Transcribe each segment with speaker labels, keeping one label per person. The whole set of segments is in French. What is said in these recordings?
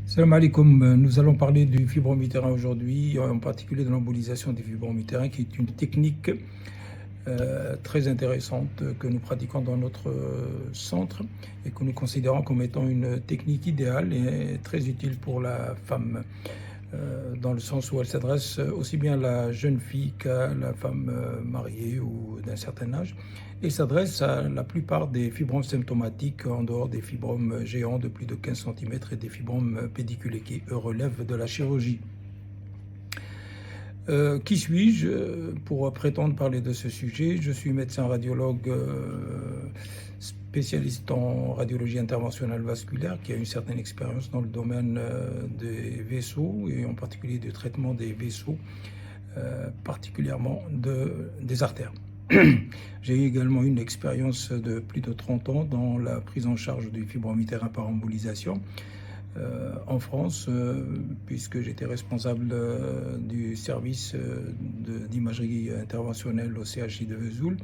Speaker 1: Salam alaikum. Nous allons parler du fibrome utérin aujourd'hui, en particulier de l'embolisation des fibromes utérins, qui est une technique très intéressante que nous pratiquons dans notre centre et que nous considérons comme étant une technique idéale et très utile pour la femme, dans le sens où elle s'adresse aussi bien à la jeune fille qu'à la femme mariée ou d'un certain âge, et s'adresse à la plupart des fibromes symptomatiques en dehors des fibromes géants de plus de 15 cm et des fibromes pédiculés qui relèvent de la chirurgie. Qui suis-je pour prétendre parler de ce sujet? Je suis médecin radiologue spécialiste en radiologie interventionnelle vasculaire qui a une certaine expérience dans le domaine des vaisseaux et en particulier du traitement des vaisseaux, particulièrement des artères. J'ai également une expérience de plus de 30 ans dans la prise en charge du fibrome utérin par embolisation en France, puisque j'étais responsable du service d'imagerie interventionnelle au CHI de Vesoul,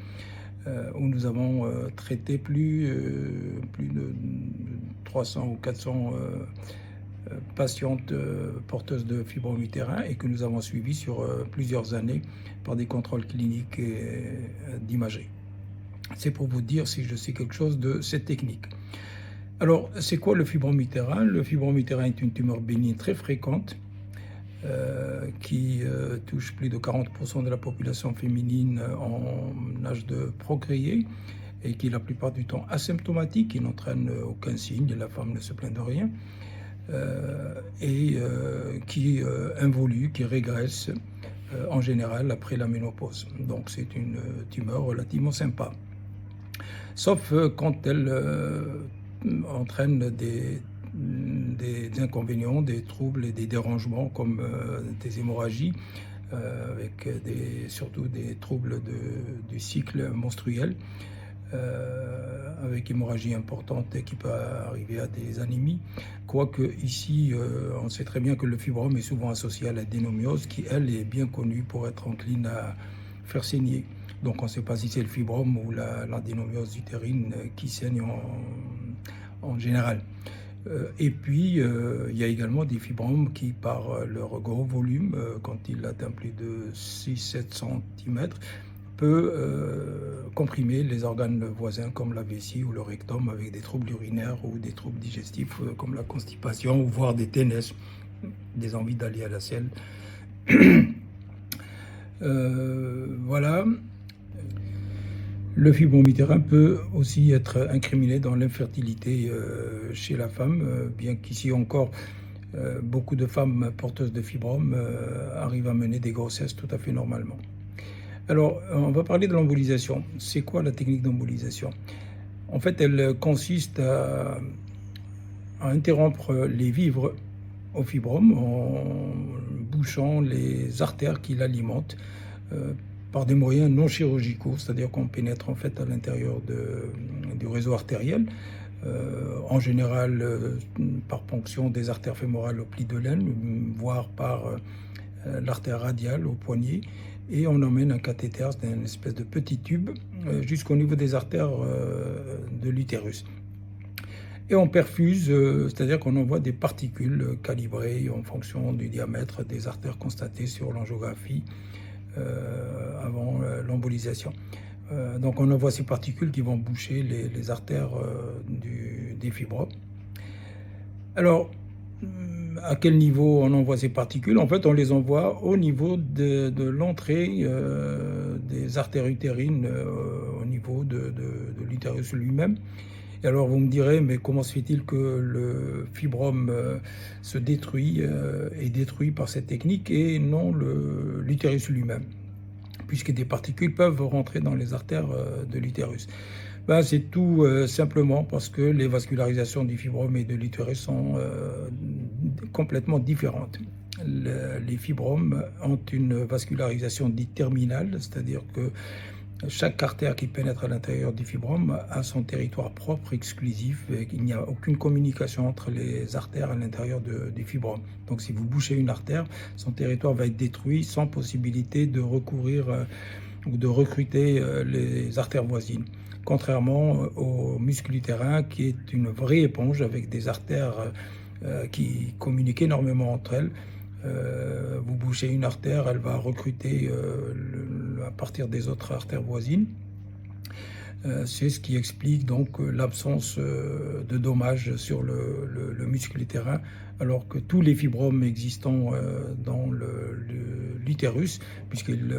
Speaker 1: où nous avons traité plus de 300 ou 400 patientes porteuses de fibrome utérin et que nous avons suivies sur plusieurs années par des contrôles cliniques d'imagerie. C'est pour vous dire si je sais quelque chose de cette technique. Alors, c'est quoi le fibrome utérin? Le fibrome utérin est une tumeur bénigne très fréquente qui touche plus de 40% de la population féminine en âge de procréer et qui est la plupart du temps asymptomatique, qui n'entraîne aucun signe, la femme ne se plaint de rien, qui involue, qui régresse en général après la ménopause. Donc c'est une tumeur relativement sympa. Sauf quand elle entraîne des inconvénients, des troubles et des dérangements comme des hémorragies, avec surtout des troubles du cycle menstruel, avec hémorragie importante qui peut arriver à des anémies. Quoique ici, on sait très bien que le fibrome est souvent associé à la dénomiose qui, elle, est bien connue pour être encline à faire saigner. Donc on ne sait pas si c'est le fibrome ou l'adénomiose utérine qui saigne en général. Et puis, il y a également des fibromes qui, par leur gros volume, quand il atteint plus de 6-7 cm, peut comprimer les organes voisins comme la vessie ou le rectum avec des troubles urinaires ou des troubles digestifs comme la constipation ou voire des TNS, des envies d'aller à la selle. Voilà. Le fibrome utérin peut aussi être incriminé dans l'infertilité chez la femme, bien qu'ici encore beaucoup de femmes porteuses de fibrome arrivent à mener des grossesses tout à fait normalement. Alors, on va parler de l'embolisation. C'est quoi la technique d'embolisation? En fait, elle consiste à interrompre les vivres au fibrome en bouchant les artères qui l'alimentent par des moyens non chirurgicaux, c'est-à-dire qu'on pénètre en fait à l'intérieur du réseau artériel, en général par ponction des artères fémorales au pli de l'aine, voire par l'artère radiale au poignet, et on emmène un cathéter, c'est une espèce de petit tube, jusqu'au niveau des artères de l'utérus. Et on perfuse, c'est-à-dire qu'on envoie des particules calibrées en fonction du diamètre des artères constatées sur l'angiographie avant l'embolisation. Donc on envoie ces particules qui vont boucher les artères des fibromes. Alors, à quel niveau on envoie ces particules? En fait, on les envoie au niveau de l'entrée des artères utérines, au niveau de l'utérus lui-même. Et alors vous me direz, mais comment se fait-il que le fibrome se détruit, est détruit par cette technique et non l'utérus lui-même, puisque des particules peuvent rentrer dans les artères de l'utérus? C'est tout simplement parce que les vascularisations du fibrome et de l'utérus sont complètement différentes. Les fibromes ont une vascularisation dite terminale, c'est-à-dire que chaque artère qui pénètre à l'intérieur du fibrome a son territoire propre, exclusif, et il n'y a aucune communication entre les artères à l'intérieur du fibrome. Donc si vous bouchez une artère, son territoire va être détruit sans possibilité de recourir ou de recruter les artères voisines. Contrairement au muscle utérin qui est une vraie éponge avec des artères qui communiquent énormément entre elles. Vous bouchez une artère, elle va recruter à partir des autres artères voisines. C'est ce qui explique donc l'absence de dommages sur le muscle utérin, alors que tous les fibromes existants dans l'utérus, puisqu'ils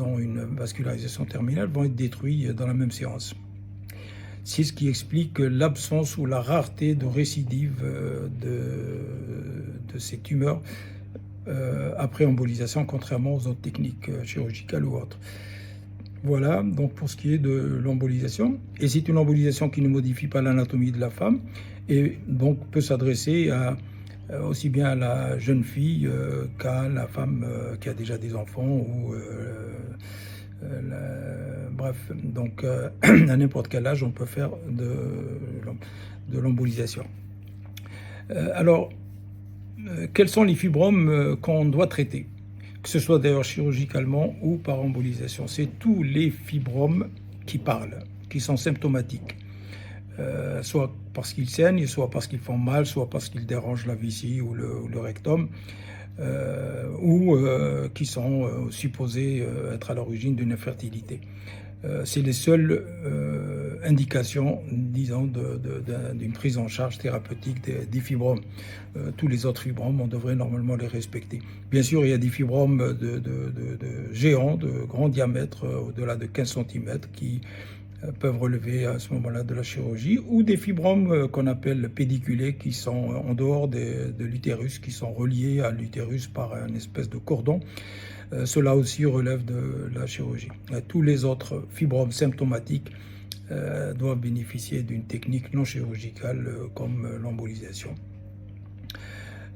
Speaker 1: ont une vascularisation terminale, vont être détruits dans la même séance. C'est ce qui explique l'absence ou la rareté de récidive de ces tumeurs après embolisation, contrairement aux autres techniques chirurgicales ou autres. Voilà, donc pour ce qui est de l'embolisation. Et c'est une embolisation qui ne modifie pas l'anatomie de la femme et donc peut s'adresser aussi bien à la jeune fille qu'à la femme qui a déjà des enfants ou bref, donc à n'importe quel âge on peut faire de l'embolisation. Alors, quels sont les fibromes qu'on doit traiter ? Que ce soit d'ailleurs chirurgicalement ou par embolisation. C'est tous les fibromes qui parlent, qui sont symptomatiques. Soit parce qu'ils saignent, soit parce qu'ils font mal, soit parce qu'ils dérangent la vessie ou le rectum, ou qui sont supposés être à l'origine d'une infertilité. C'est les seules indications, disons, d'une prise en charge thérapeutique des fibromes. Tous les autres fibromes, on devrait normalement les respecter. Bien sûr, il y a des fibromes de géants, de grand diamètre, au-delà de 15 cm, qui peuvent relever à ce moment-là de la chirurgie, ou des fibromes qu'on appelle pédiculés, qui sont en dehors de l'utérus, qui sont reliés à l'utérus par une espèce de cordon. Cela aussi relève de la chirurgie. Tous les autres fibromes symptomatiques doivent bénéficier d'une technique non chirurgicale comme l'embolisation.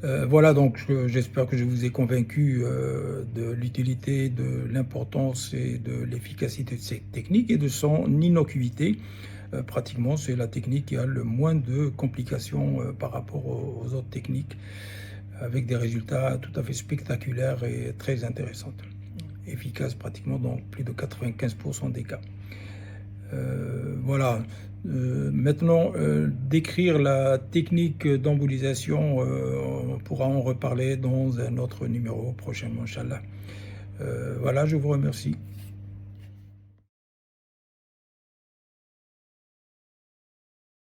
Speaker 1: Voilà, donc j'espère que je vous ai convaincu de l'utilité, de l'importance et de l'efficacité de cette technique et de son innocuité. Pratiquement, c'est la technique qui a le moins de complications par rapport aux autres techniques, avec des résultats tout à fait spectaculaires et très intéressants. Efficace pratiquement dans plus de 95% des cas. Voilà. Maintenant, décrire la technique d'embolisation, on pourra en reparler dans un autre numéro prochainement, Inch'Allah. Voilà, je vous remercie.